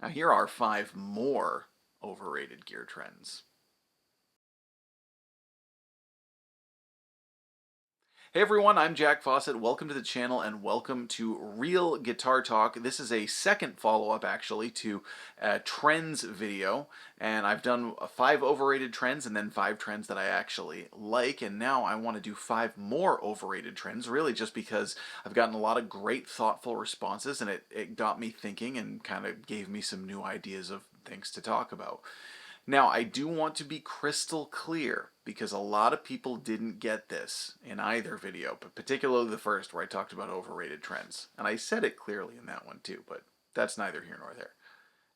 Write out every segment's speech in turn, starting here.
Now, here are 5 more overrated gear trends. Hey everyone, I'm Jack Fossett. Welcome to the channel and welcome to Real Guitar Talk. This is a second follow-up actually to a trends video, and I've done 5 overrated trends and then 5 trends that I actually like, and now I want to do 5 more overrated trends, really just because I've gotten a lot of great thoughtful responses, and it got me thinking and kind of gave me some new ideas of things to talk about. Now, I do want to be crystal clear because a lot of people didn't get this in either video, but particularly the first where I talked about overrated trends. And I said it clearly in that one too, but that's neither here nor there.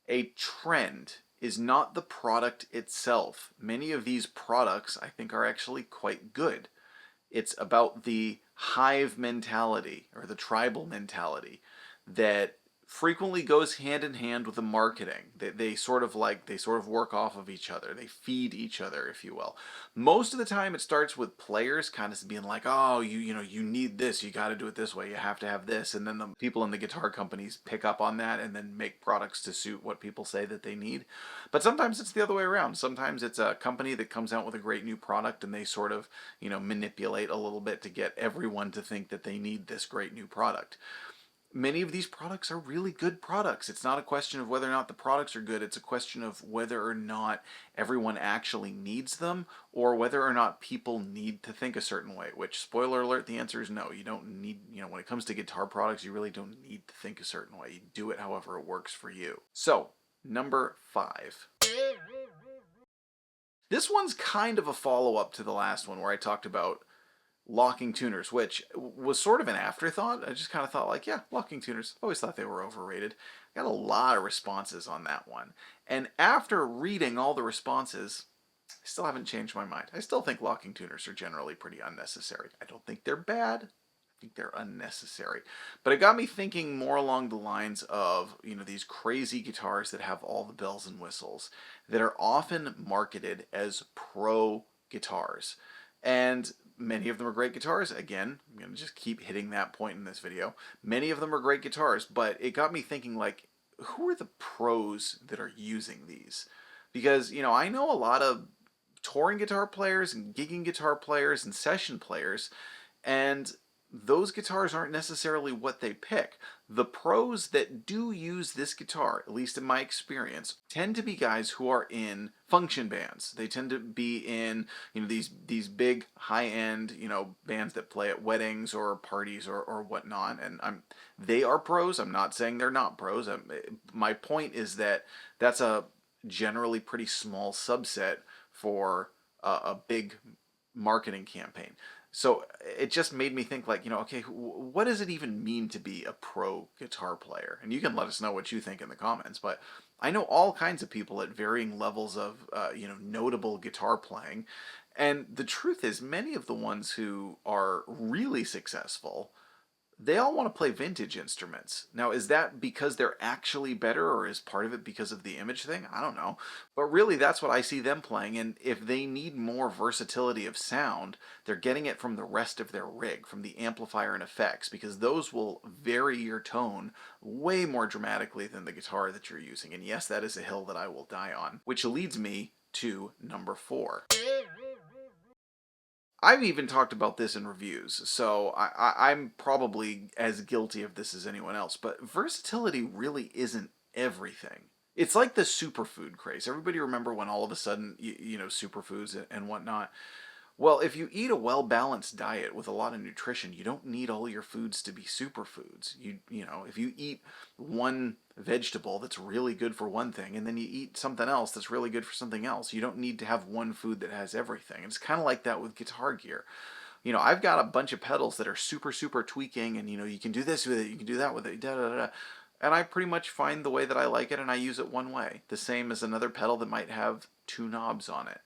A trend is not the product itself. Many of these products I think are actually quite good. It's about the hive mentality or the tribal mentality that frequently goes hand in hand with the marketing. They sort of work off of each other. They feed each other, if you will. Most of the time it starts with players kind of being like, oh, you need this, you got to do it this way, you have to have this, and then the people in the guitar companies pick up on that and then make products to suit what people say that they need. But sometimes it's the other way around. Sometimes it's a company that comes out with a great new product and they sort of, manipulate a little bit to get everyone to think that they need this great new product. Many of these products are really good products. It's not a question of whether or not the products are good. It's a question of whether or not everyone actually needs them or whether or not people need to think a certain way, which, spoiler alert, the answer is no. You don't need, when it comes to guitar products, you really don't need to think a certain way. You do it however it works for you. So, number 5. This one's kind of a follow-up to the last one where I talked about locking tuners, which was sort of an afterthought. I just kind of thought like, yeah, locking tuners, always thought they were overrated. I got a lot of responses on that one. And after reading all the responses, I still haven't changed my mind. I still think locking tuners are generally pretty unnecessary. I don't think they're bad. I think they're unnecessary. But it got me thinking more along the lines of, these crazy guitars that have all the bells and whistles that are often marketed as pro guitars. And many of them are great guitars. Again, I'm going to just keep hitting that point in this video. Many of them are great guitars, but it got me thinking, like, who are the pros that are using these? Because, I know a lot of touring guitar players and gigging guitar players and session players, and those guitars aren't necessarily what they pick. The pros that do use this guitar, at least in my experience, tend to be guys who are in function bands. They tend to be in, these big high-end, bands that play at weddings or parties or whatnot. And they are pros. I'm not saying they're not pros. My point is that that's a generally pretty small subset for a big marketing campaign. So it just made me think, like, okay, what does it even mean to be a pro guitar player? And you can let us know what you think in the comments. But I know all kinds of people at varying levels of, notable guitar playing. And the truth is, many of the ones who are really successful, they all want to play vintage instruments. Now, is that because they're actually better, or is part of it because of the image thing? I don't know. But really, that's what I see them playing. And if they need more versatility of sound, they're getting it from the rest of their rig, from the amplifier and effects, because those will vary your tone way more dramatically than the guitar that you're using. And yes, that is a hill that I will die on. Which leads me to number 4. I've even talked about this in reviews, so I'm probably as guilty of this as anyone else, but versatility really isn't everything. It's like the superfood craze. Everybody remember when all of a sudden, superfoods and whatnot? Well, if you eat a well-balanced diet with a lot of nutrition, you don't need all your foods to be superfoods. If you eat one vegetable that's really good for one thing and then you eat something else that's really good for something else, you don't need to have one food that has everything. It's kind of like that with guitar gear. I've got a bunch of pedals that are super, super tweaking, and you can do this with it, you can do that with it, da da da. And I pretty much find the way that I like it and I use it one way. The same as another pedal that might have 2 knobs on it.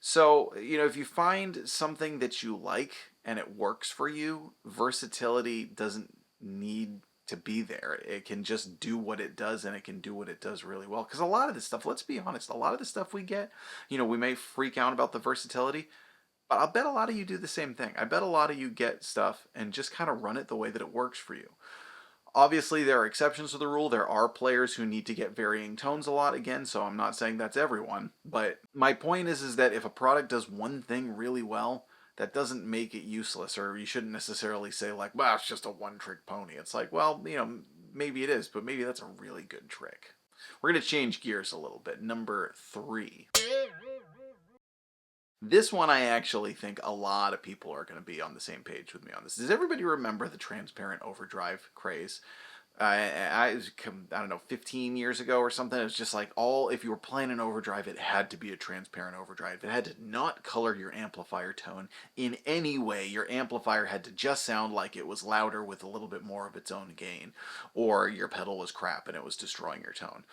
So, if you find something that you like and it works for you, versatility doesn't need to be there. It can just do what it does, and it can do what it does really well. Because a lot of this stuff, let's be honest, a lot of the stuff we get, we may freak out about the versatility, but I'll bet a lot of you do the same thing. I bet a lot of you get stuff and just kind of run it the way that it works for you. Obviously, there are exceptions to the rule. There are players who need to get varying tones a lot again, so I'm not saying that's everyone. But my point is that if a product does one thing really well, that doesn't make it useless, or you shouldn't necessarily say like, well, it's just a one-trick pony. It's like, well, maybe it is, but maybe that's a really good trick. We're going to change gears a little bit. Number 3. This one, I actually think a lot of people are going to be on the same page with me on this. Does everybody remember the transparent overdrive craze? I don't know, 15 years ago or something. It was just like if you were playing an overdrive, it had to be a transparent overdrive. It had to not color your amplifier tone in any way. Your amplifier had to just sound like it was louder with a little bit more of its own gain, or your pedal was crap and it was destroying your tone.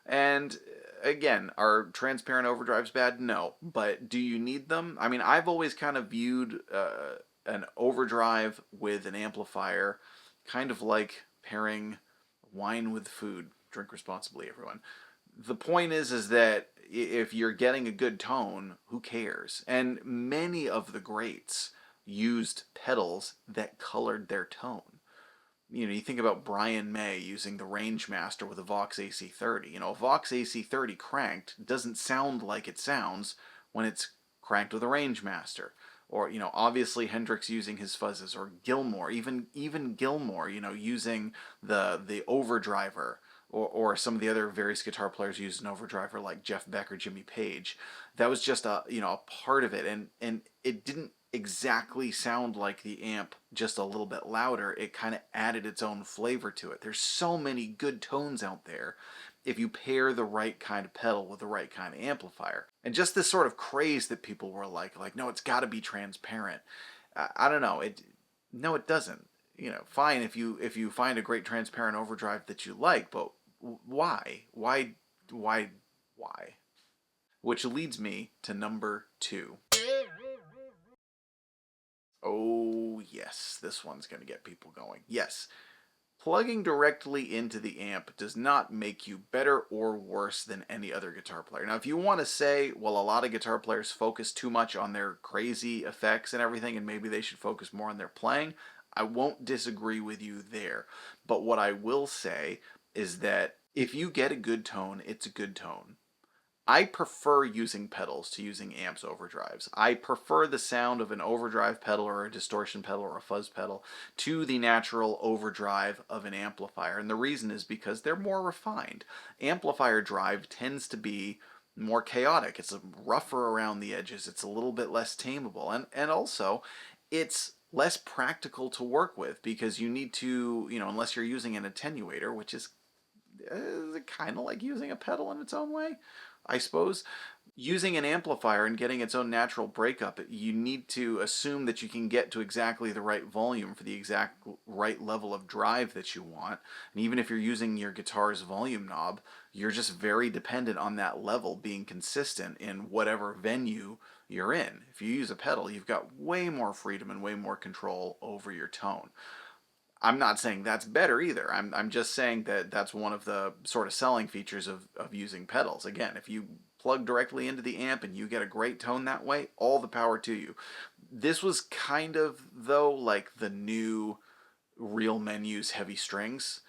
And again, are transparent overdrives bad? No. But do you need them? I mean, I've always kind of viewed an overdrive with an amplifier kind of like pairing wine with food. Drink responsibly, everyone. The point is that if you're getting a good tone, who cares? And many of the greats used pedals that colored their tone. You think about Brian May using the Rangemaster with a Vox AC30. A Vox AC30 cranked doesn't sound like it sounds when it's cranked with a Rangemaster. Or, obviously Hendrix using his fuzzes, or Gilmour, even Gilmour, using the overdriver, or some of the other various guitar players used an overdriver like Jeff Beck or Jimmy Page. That was just a part of it, and it didn't exactly sound like the amp, just a little bit louder. It kind of added its own flavor to it. There's so many good tones out there if you pair the right kind of pedal with the right kind of amplifier. And just this sort of craze that people were like, no, it's got to be transparent. I don't know. No, it doesn't. Fine if you find a great transparent overdrive that you like, but why? Why? Which leads me to number 2. Oh, yes, this one's going to get people going. Yes, plugging directly into the amp does not make you better or worse than any other guitar player. Now, if you want to say, well, a lot of guitar players focus too much on their crazy effects and everything, and maybe they should focus more on their playing, I won't disagree with you there. But what I will say is that if you get a good tone, it's a good tone. I prefer using pedals to using amps overdrives. I prefer the sound of an overdrive pedal or a distortion pedal or a fuzz pedal to the natural overdrive of an amplifier. And the reason is because they're more refined. Amplifier drive tends to be more chaotic. It's rougher around the edges. It's a little bit less tameable. And also, it's less practical to work with because you need to, unless you're using an attenuator, which is kind of like using a pedal in its own way, I suppose. Using an amplifier and getting its own natural breakup, you need to assume that you can get to exactly the right volume for the exact right level of drive that you want. And even if you're using your guitar's volume knob, you're just very dependent on that level being consistent in whatever venue you're in. If you use a pedal, you've got way more freedom and way more control over your tone. I'm not saying that's better either. I'm just saying that that's one of the sort of selling features of using pedals. Again, if you plug directly into the amp and you get a great tone that way, all the power to you. This was kind of, though, like the new Real Men use heavy strings.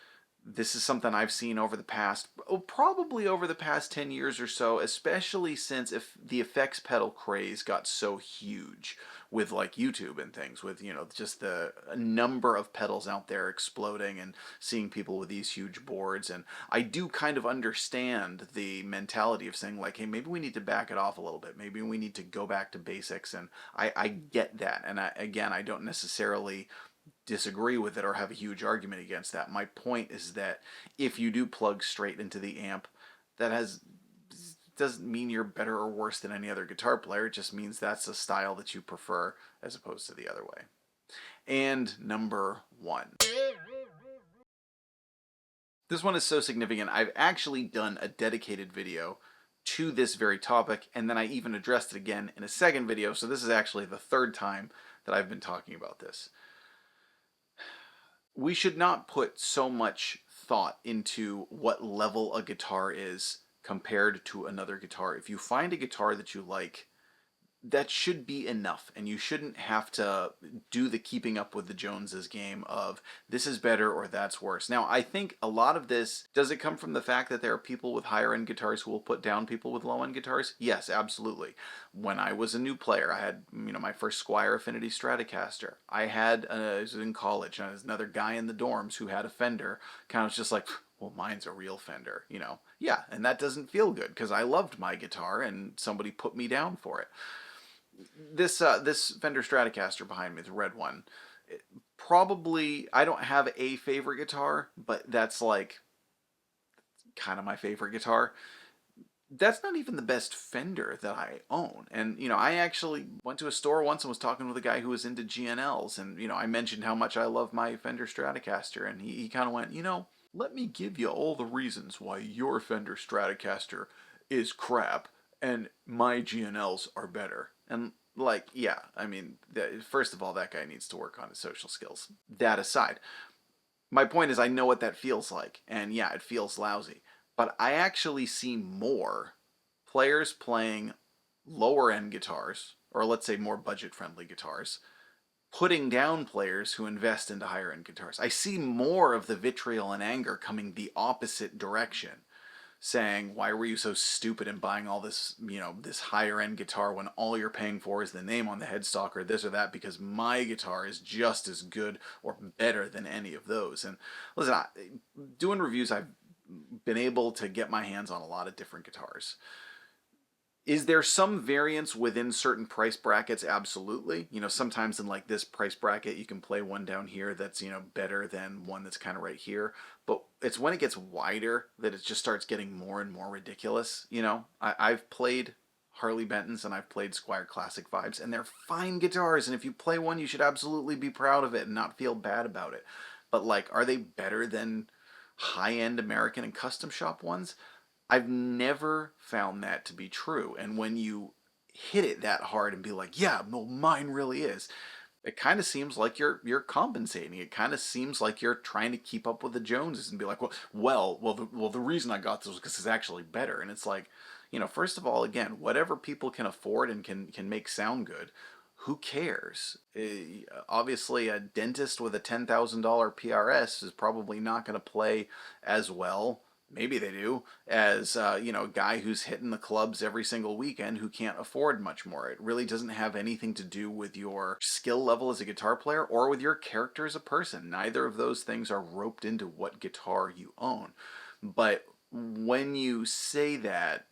This is something I've seen over the past, probably over the past 10 years or so, especially since if the effects pedal craze got so huge with like YouTube and things, with, just the number of pedals out there exploding and seeing people with these huge boards. And I do kind of understand the mentality of saying like, hey, maybe we need to back it off a little bit. Maybe we need to go back to basics. And I get that. And I don't necessarily disagree with it or have a huge argument against that. My point is that if you do plug straight into the amp, doesn't mean you're better or worse than any other guitar player. It just means that's a style that you prefer as opposed to the other way. And number 1. This one is so significant. I've actually done a dedicated video to this very topic, and then I even addressed it again in a second video, so this is actually the 3rd time that I've been talking about this. We should not put so much thought into what level a guitar is compared to another guitar. If you find a guitar that you like, that should be enough, and you shouldn't have to do the keeping up with the Joneses game of this is better or that's worse. Now, I think a lot of this, does it come from the fact that there are people with higher end guitars who will put down people with low end guitars? Yes, absolutely. When I was a new player, I had, my first Squire Affinity Stratocaster. I was in college, and there was another guy in the dorms who had a Fender. Kind of just like, well, mine's a real Fender. Yeah, and that doesn't feel good because I loved my guitar and somebody put me down for it. This Fender Stratocaster behind me, the red one, probably I don't have a favorite guitar, but that's like kind of my favorite guitar. That's not even the best Fender that I own. And, I actually went to a store once and was talking with a guy who was into GNLs. And, I mentioned how much I love my Fender Stratocaster. And he kind of went, let me give you all the reasons why your Fender Stratocaster is crap and my GNLs are better. And, like, yeah, first of all, that guy needs to work on his social skills. That aside, my point is I know what that feels like. And, yeah, it feels lousy. But I actually see more players playing lower end guitars, or let's say more budget friendly guitars, putting down players who invest into higher end guitars. I see more of the vitriol and anger coming the opposite direction, saying, why were you so stupid in buying all this, this higher end guitar when all you're paying for is the name on the headstock or this or that, because my guitar is just as good or better than any of those. And listen, doing reviews, I've been able to get my hands on a lot of different guitars. Is there some variance within certain price brackets? Absolutely. Sometimes in like this price bracket, you can play one down here that's, better than one that's kind of right here. But it's when it gets wider that it just starts getting more and more ridiculous. I've played Harley Bentons and I've played Squire Classic Vibes, and they're fine guitars. And if you play one, you should absolutely be proud of it and not feel bad about it. But like, are they better than high-end American and custom shop ones? I've never found that to be true. And when you hit it that hard and be like, yeah, well, mine really is, it kind of seems like you're compensating. It kind of seems like you're trying to keep up with the Joneses and be like, the reason I got this was because it's actually better. And it's like, first of all, again, whatever people can afford and can make sound good, who cares? Obviously, a dentist with a $10,000 PRS is probably not going to play as well. Maybe they do, as a guy who's hitting the clubs every single weekend who can't afford much more. It really doesn't have anything to do with your skill level as a guitar player or with your character as a person. Neither of those things are roped into what guitar you own. But when you say that,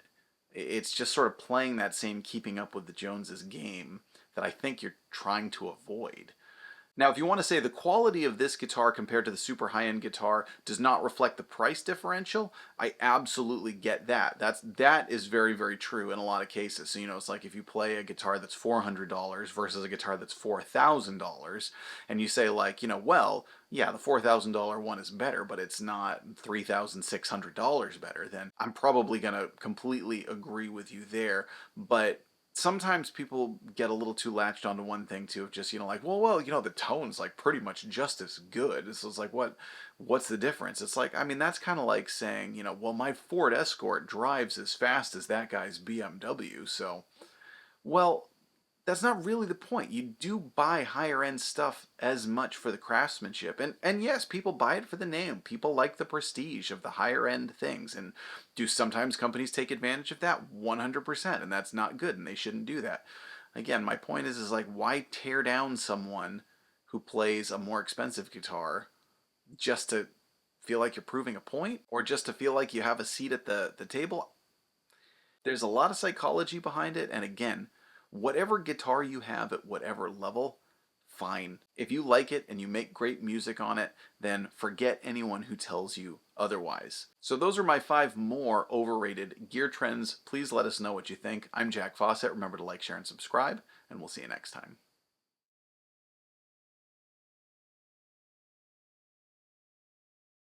it's just sort of playing that same keeping up with the Joneses game that I think you're trying to avoid. Now, if you want to say the quality of this guitar compared to the super high-end guitar does not reflect the price differential, I absolutely get that. That is very, very true in a lot of cases. So, it's like if you play a guitar that's $400 versus a guitar that's $4,000, and you say like, well, yeah, the $4,000 one is better, but it's not $3,600 better, then I'm probably going to completely agree with you there. But sometimes people get a little too latched onto one thing too, of just, like, the tone's like pretty much just as good. So it's like, what's the difference? It's like, that's kind of like saying, my Ford Escort drives as fast as that guy's BMW. So, well, that's not really the point. You do buy higher end stuff as much for the craftsmanship. And yes, people buy it for the name. People like the prestige of the higher end things. And do sometimes companies take advantage of that? 100%. And that's not good, and they shouldn't do that. Again, my point is like, why tear down someone who plays a more expensive guitar just to feel like you're proving a point, or just to feel like you have a seat at the table? There's a lot of psychology behind it, and again, whatever guitar you have at whatever level, fine. If you like it and you make great music on it, then forget anyone who tells you otherwise. So those are my 5 more overrated gear trends. Please let us know what you think. I'm Jack Fossett. Remember to like, share, and subscribe, and we'll see you next time.